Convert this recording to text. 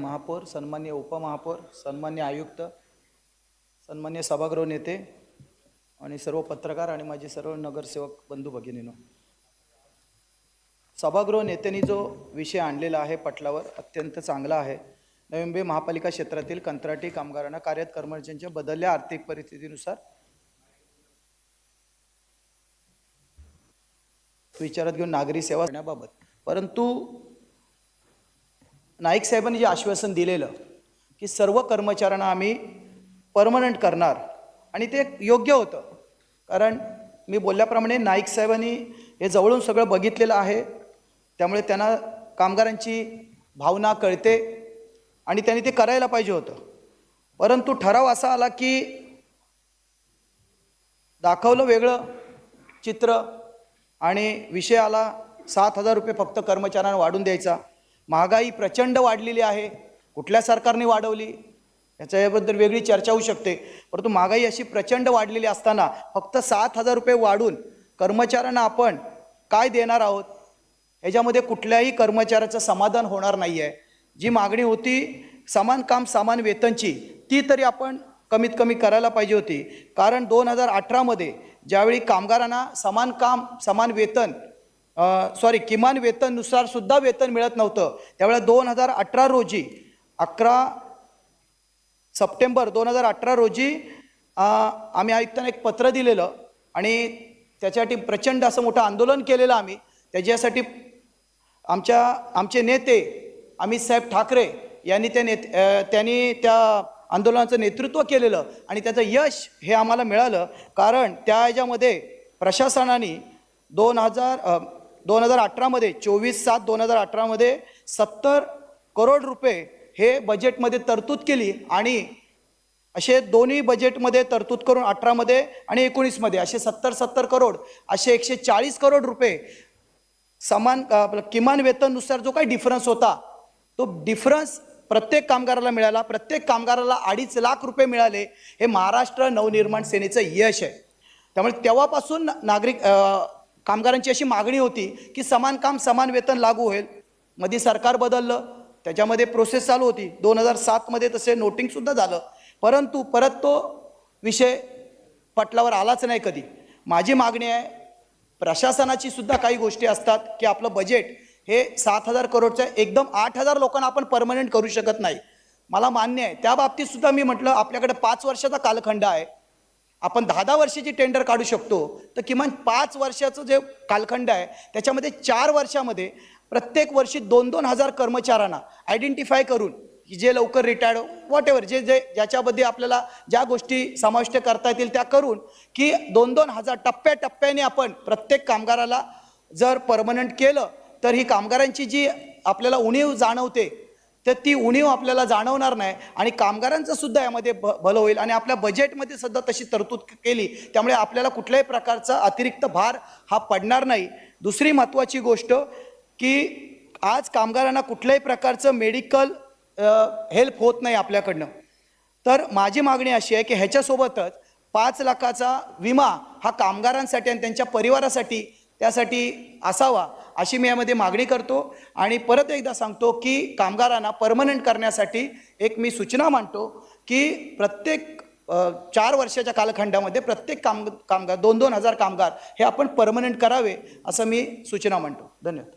महापौर, सन्मान्य उपमहापौर, सन्मान्य आयुक्त, सन्मान्य सभागृह नेते आणि सर्व पत्रकार आणि माझे सर्व नगरसेवक बंधू भगिनींनो, सभागृह नेत्यांनी जो विषय आणलेला आहे पटलावर अत्यंत चांगला आहे। नवी मुंबई महापालिका क्षेत्रातील कंत्राटी कामगारांना कार्यरत कर्मचाऱ्यांच्या बदलल्या आर्थिक परिस्थितीनुसार विचारात घेऊन नागरी सेवा करण्याबाबत, परंतु नाईक साहेबांनी जे आश्वासन दिलेलं की सर्व कर्मचाऱ्यांना आम्ही परमनंट करणार आणि ते योग्य होतं, कारण मी बोलल्याप्रमाणे नाईक साहेबांनी हे जवळून सगळं बघितलेलं आहे, त्यामुळे त्यांना कामगारांची भावना कळते आणि त्यांनी ते करायला पाहिजे होतं। परंतु ठराव असा आला की दाखवलं वेगळं चित्र आणि विषय आला 7,000 रुपये फक्त कर्मचाऱ्यांना वाढून द्यायचा। महागाई प्रचंड वाढलेली आहे, कुठल्या सरकारने वाढवली याच्याबद्दल वेगळी चर्चा होऊ शकते, परंतु महागाई अशी प्रचंड वाढलेली असताना फक्त 7,000 रुपये वाढून कर्मचाऱ्यांना आपण काय देणार आहोत, याच्यामध्ये कुठल्याही कर्मचाऱ्याचं समाधान होणार नाही आहे। जी मागणी होती समान काम समान वेतनची ती तरी आपण कमीत कमी करायला पाहिजे होती, कारण 2018 मध्ये ज्यावेळी कामगारांना समान काम समान वेतन किमान वेतननुसार सुद्धा वेतन मिळत नव्हतं, त्यावेळेला 2018 रोजी 11 सप्टेंबर 2018 रोजी आम्ही आयुक्तांना एक पत्र दिलेलं आणि त्याच्यासाठी प्रचंड असं मोठं आंदोलन केलेलं आम्ही। त्याच्यासाठी आमचे नेते अमित साहेब ठाकरे यांनी त्यांनी त्या आंदोलनाचं नेतृत्व केलेलं आणि त्याचं यश हे आम्हाला मिळालं, कारण त्या ह्याच्यामध्ये प्रशासनाने 2018 मध्ये 24/7/2018 मध्ये 70 करोड रुपये हे बजेटमध्ये तरतूद केली आणि असे दोन्ही बजेटमध्ये तरतूद करून 18 मध्ये आणि 19 मध्ये असे 70 करोड असे 140 करोड रुपये समान किमान वेतननुसार जो काही डिफरन्स होता तो डिफरन्स प्रत्येक कामगाराला मिळाला। प्रत्येक कामगाराला 2.5 लाख रुपये मिळाले। हे महाराष्ट्र नवनिर्माण सेनेचं यश आहे। त्यामुळे तेव्हापासून कामगारांची अशी मागणी होती की समान काम समान वेतन लागू होईल। मध्ये सरकार बदललं, त्याच्यामध्ये प्रोसेस चालू होती, 2007 मध्ये तसे नोटिंग सुद्धा झालं, परंतु परत तो विषय पटलावर आलाच नाही कधी। माझी मागणी आहे, प्रशासनाची सुद्धा काही गोष्टी असतात की आपलं बजेट हे 7,000 करोडचं एकदम 8,000 लोकांना आपण परमनंट करू शकत नाही, मला मान्य आहे। त्या बाबतीत सुद्धा मी म्हटलं आपल्याकडे 5 वर्षाचा कालखंड आहे, आपण 10-10 वर्षाची टेंडर काढू शकतो, तर किमान 5 वर्षाचं जे कालखंड आहे त्याच्यामध्ये 4 वर्षामध्ये प्रत्येक वर्षी 2-2 हजार कर्मचाऱ्यांना आयडेंटिफाय करून की जे लवकर रिटायर्ड व्हॉटएव्हर जे ज्याच्यामध्ये आपल्याला ज्या गोष्टी समाविष्ट करता येतील त्या करून की 2-2 हजार टप्प्याटप्प्याने आपण प्रत्येक कामगाराला जर परमनंट केलं तर ही कामगारांची जी आपल्याला उणीव जाणवते तर ती उणीव आपल्याला जाणवणार नाही आणि कामगारांचं सुद्धा यामध्ये भलं होईल आणि आपल्या बजेटमध्ये सुद्धा तशी तरतूद केली, त्यामुळे आपल्याला कुठल्याही प्रकारचा अतिरिक्त भार हा पडणार नाही। दुसरी महत्त्वाची गोष्ट की आज कामगारांना कुठल्याही प्रकारचं मेडिकल हेल्प होत नाही आपल्याकडनं, तर माझी मागणी अशी आहे की ह्याच्यासोबतच 5 लाखाचा विमा हा कामगारांसाठी आणि त्यांच्या परिवारासाठी त्यासाठी असावा अशी मी यामध्ये मागणी करतो। आणि परत एकदा सांगतो की कामगारांना परमनंट करण्यासाठी एक मी सूचना मांडतो की प्रत्येक 4 वर्षाच्या कालखंडामध्ये प्रत्येक कामगार 2-2 हजार कामगार हे आपण परमनंट करावे असं मी सूचना मांडतो। धन्यवाद।